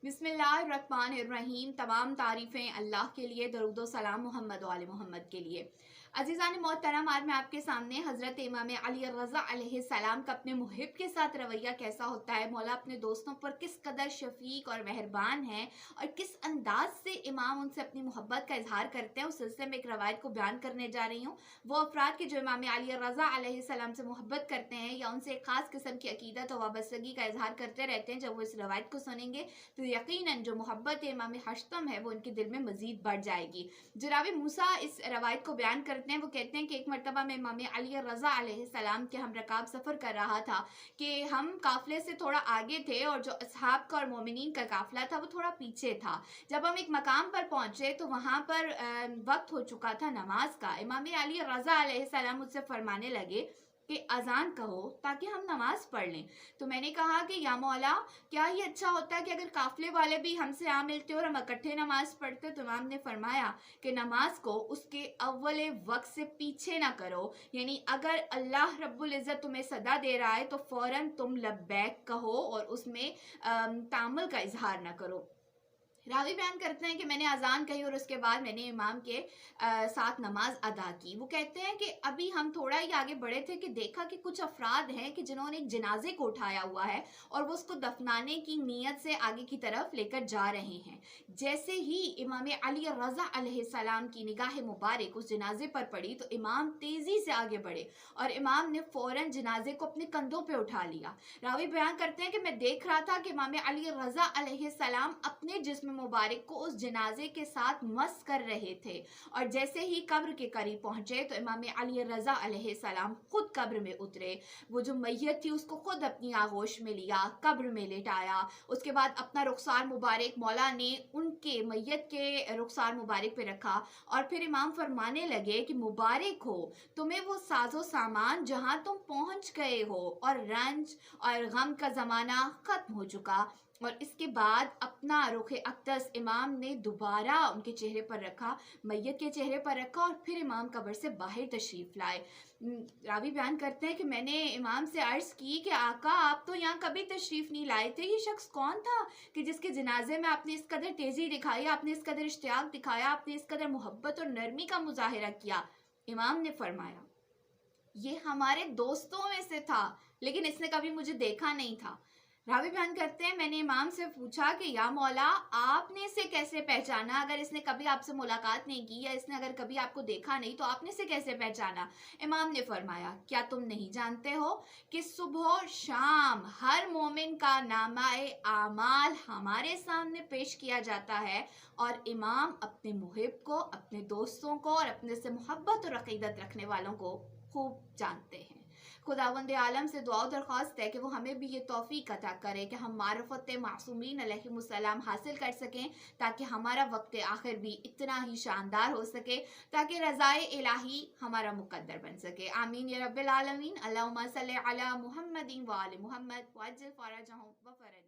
बिस्मिल्लाहिर्रहमानिर्रहीम। तमाम तारीफ़ें अल्लाह के लिए, दरूद व सलाम मोहम्मद व आले मोहम्मद के लिए। अज़ीज़ान मोहतरम, आज मैं आपके सामने हज़रत इमाम अली रज़ा अलैहिस्सलाम का अपने मुहिब के साथ रवैया कैसा होता है, मौला अपने दोस्तों पर किस कदर शफ़ीक और मेहरबान है और किस अंदाज से इमाम उनसे अपनी मोहब्बत का इजहार करते हैं, उस सिलसिले में एक रवायत को बयान करने जा रही हूँ। वो अफराद के जो इमाम अली रज़ा अलैहिस्सलाम से मोहब्बत करते हैं या उनसे एक ख़ास किस्म की अकीदत और वाबस्तगी का इजहार करते रहते हैं, जब वो इस रवायत को सुनेंगे तो यकीनन जो मोहब्बत इमाम हश्तम है वो उनके दिल में मज़ीद बढ़ जाएगी। जनाब मूसा इस रवायत को बयान करते हैं। वो कहते हैं कि एक मरतबा में इमाम अली रज़ा अलैहिस्सलाम के हम रकाब सफ़र कर रहा था कि हम काफ़िले से थोड़ा आगे थे और जो असहाब का और मोमिनीन का काफ़िला था वो थोड़ा पीछे था। जब हम एक मकाम पर पहुँचे तो वहाँ पर वक्त हो चुका था नमाज का। इमाम अली रज़ा अलैहिस्सलाम मुझसे फरमाने लगे कि अज़ान कहो ताकि हम नमाज़ पढ़ लें। तो मैंने कहा कि या मौला, क्या ये अच्छा होता है कि अगर काफ़िले वाले भी हमसे आ मिलते और हम इकट्ठे नमाज़ पढ़ते? तो इमाम ने फरमाया कि नमाज को उसके अव्वले वक्त से पीछे ना करो, यानी अगर अल्लाह रब्बुल इज़्ज़त तुम्हें सदा दे रहा है तो फ़ौरन तुम लब्बैक कहो और उसमें तामुल का इजहार ना करो। रावी बयान करते हैं कि मैंने अजान कही और उसके बाद मैंने इमाम के साथ नमाज अदा की। वो कहते हैं कि अभी हम थोड़ा ही आगे बढ़े थे कि देखा कि कुछ अफराद हैं कि जिन्होंने एक जनाजे को उठाया हुआ है और वो उसको दफनाने की नीयत से आगे की तरफ लेकर जा रहे हैं। जैसे ही इमाम अली रज़ा अलैहिस्सलाम की निगाह मुबारक उस जनाजे पर पड़ी तो इमाम तेज़ी से आगे बढ़े और इमाम ने फ़ौरन जनाजे को अपने कंधों पर उठा लिया। रावी बयान करते हैं कि मैं देख रहा था कि इमाम अली रज़ा अलैहिस्सलाम अपने जिस्म मुबारक को उस जनाजे के साथ मस कर रहे थे और जैसे ही कब्र के करीब पहुंचे तो इमाम अली रज़ा अलैहिस्सलाम खुद कब्र में उतरे। वो जो मैयत थी उसको खुद अपनी आगोश में लिया, कब्र में लेटाया। उसके बाद अपना रुखसार मुबारक मौला ने उनके मैयत के रुखसार मुबारक पे रखा और फिर इमाम फरमाने लगे कि मुबारक हो तुम्हें वो साजो सामान जहां तुम पहुंच गए हो और रंज और गम का ज़माना ख़त्म हो चुका। और इसके बाद अपना रुखे अक़दस इमाम ने दोबारा उनके चेहरे पर रखा, मैयत के चेहरे पर रखा और फिर इमाम कब्र से बाहर तशरीफ़ लाए। रावी बयान करते हैं कि मैंने इमाम से अर्ज़ की कि आका, आप तो यहाँ कभी तशरीफ़ नहीं लाए थे, ये शख्स कौन था कि जिसके जनाजे में आपने इस कदर तेज़ी दिखाई, आपने इस कदर इश्तियाक दिखाया, आपने इस कदर मोहब्बत और नरमी का मुजाहिरा किया? इमाम ने फरमाया, ये हमारे दोस्तों में से था लेकिन इसने कभी मुझे देखा नहीं था। रावी बयान करते हैं, मैंने इमाम से पूछा कि या मौला, आपने इसे कैसे पहचाना? अगर इसने कभी आपसे मुलाकात नहीं की या इसने अगर कभी आपको देखा नहीं तो आपने इसे कैसे पहचाना? इमाम ने फरमाया, क्या तुम नहीं जानते हो कि सुबह शाम हर मोमिन का नामाए आमाल हमारे सामने पेश किया जाता है और इमाम अपने मुहिब को, अपने दोस्तों को और अपने से मोहब्बत और अक़ीदत रखने वालों को खूब जानते हैं। खुदावंद आलम से दुआ दरख्वास्त है कि वो हमें भी ये तौफीक अता करे कि हम मारफत मासूमीन अलैहिमुस्सलाम हासिल कर सकें, ताकि हमारा वक्त आखिर भी इतना ही शानदार हो सके, ताकि रज़ाए इलाही हमारा मुकद्दर बन सके। आमीन या रब्बिल आलमीन। अल्लाहुम्मा सल्लि अला मुहम्मदिन व आले मुहम्मद वअज्जिल फ़रजहुम व फ़रज